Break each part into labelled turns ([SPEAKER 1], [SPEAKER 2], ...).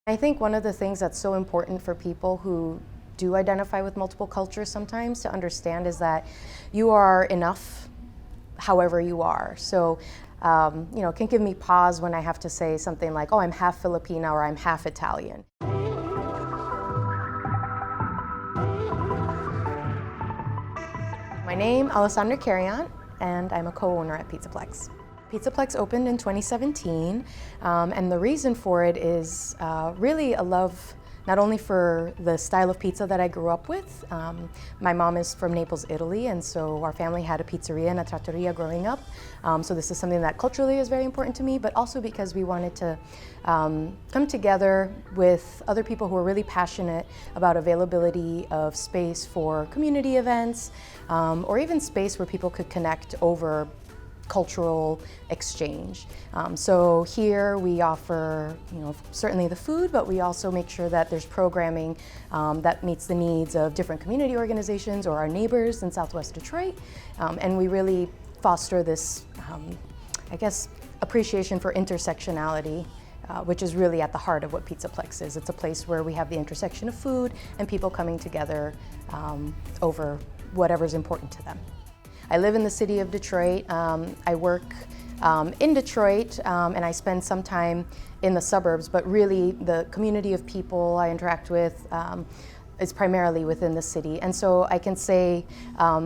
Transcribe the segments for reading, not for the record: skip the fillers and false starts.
[SPEAKER 1] I think one of the things that's so important for people who do identify with multiple cultures sometimes to understand is that you are enough however you are. So, it can give me pause when I have to say something like, oh, I'm half Filipino or I'm half Italian. My name, Alessandra Carrion, and I'm a co-owner at Pizzaplex. Pizzaplex opened in 2017, and the reason for it is really a love not only for the style of pizza that I grew up with. My mom is from Naples, Italy, and so our family had a pizzeria and a trattoria growing up. So this is something that culturally is very important to me, but also because we wanted to come together with other people who are really passionate about availability of space for community events, or even space where people could connect over cultural exchange. So here we offer, certainly the food, but we also make sure that there's programming that meets the needs of different community organizations or our neighbors in Southwest Detroit. And we really foster this, appreciation for intersectionality, which is really at the heart of what Pizzaplex is. It's a place where we have the intersection of food and people coming together over whatever's important to them. I live in the city of Detroit. I work in Detroit, and I spend some time in the suburbs, but really the community of people I interact with is primarily within the city. And so I can say,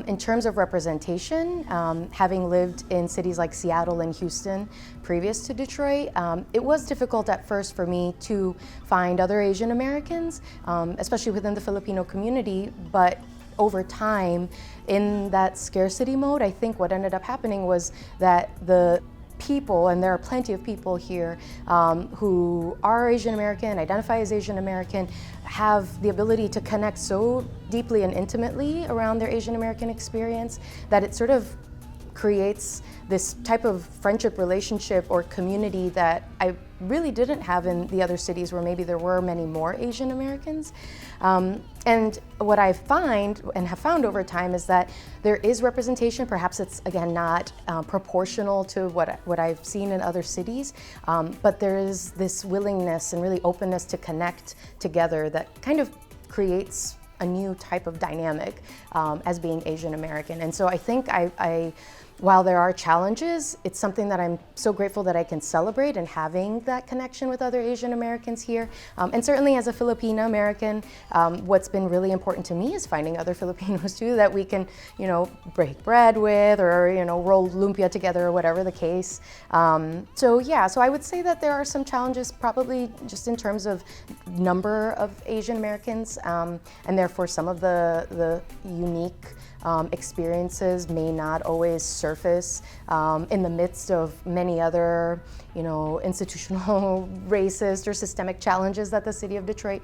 [SPEAKER 1] in terms of representation, having lived in cities like Seattle and Houston previous to Detroit, it was difficult at first for me to find other Asian Americans, especially within the Filipino community, but over time, in that scarcity mode, I think what ended up happening was that the people, and there are plenty of people here who are Asian American, identify as Asian American, have the ability to connect so deeply and intimately around their Asian American experience that it sort of creates this type of friendship relationship or community that I really didn't have in the other cities where maybe there were many more Asian Americans. And what I find and have found over time is that there is representation. Perhaps it's, again, not proportional to what I've seen in other cities, but there is this willingness and really openness to connect together that kind of creates a new type of dynamic as being Asian American. And so I think while there are challenges, it's something that I'm so grateful that I can celebrate and having that connection with other Asian Americans here. And certainly as a Filipino American, what's been really important to me is finding other Filipinos too that we can, break bread with or, roll lumpia together or whatever the case. So I would say that there are some challenges probably just in terms of number of Asian Americans, and therefore some of the unique experiences may not always surface in the midst of many other, institutional racist or systemic challenges that the city of Detroit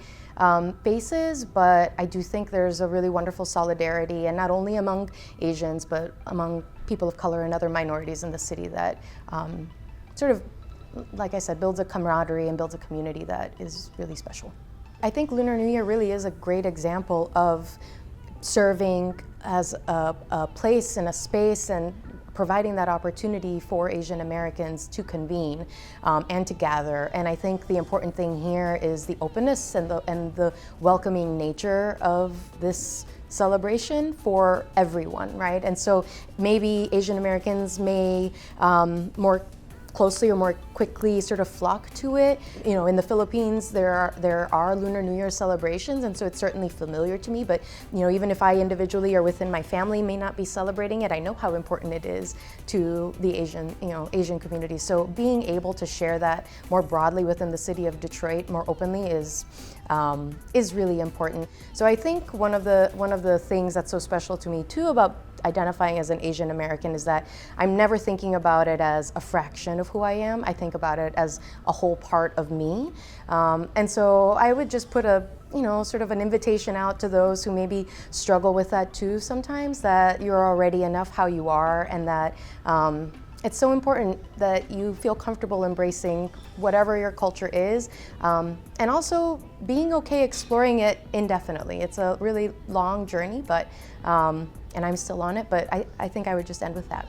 [SPEAKER 1] faces. But I do think there's a really wonderful solidarity, and not only among Asians, but among people of color and other minorities in the city that sort of, like I said, builds a camaraderie and builds a community that is really special. I think Lunar New Year really is a great example of serving as a place and a space and providing that opportunity for Asian Americans to convene and to gather. And I think the important thing here is the openness and the welcoming nature of this celebration for everyone, right? And so maybe Asian Americans may more closely or more quickly sort of flock to it. In the Philippines, there are Lunar New Year celebrations, and so it's certainly familiar to me, but even if I individually or within my family may not be celebrating it, I know how important it is to the Asian community. So being able to share that more broadly within the city of Detroit more openly is really important. So I think one of the things that's so special to me too about identifying as an Asian American is that I'm never thinking about it as a fraction of who I am. I think about it as a whole part of me. And so I would just put sort of an invitation out to those who maybe struggle with that too sometimes, that you're already enough how you are, and that it's so important that you feel comfortable embracing whatever your culture is, and also being okay exploring it indefinitely. It's a really long journey, but and I'm still on it, but I think I would just end with that.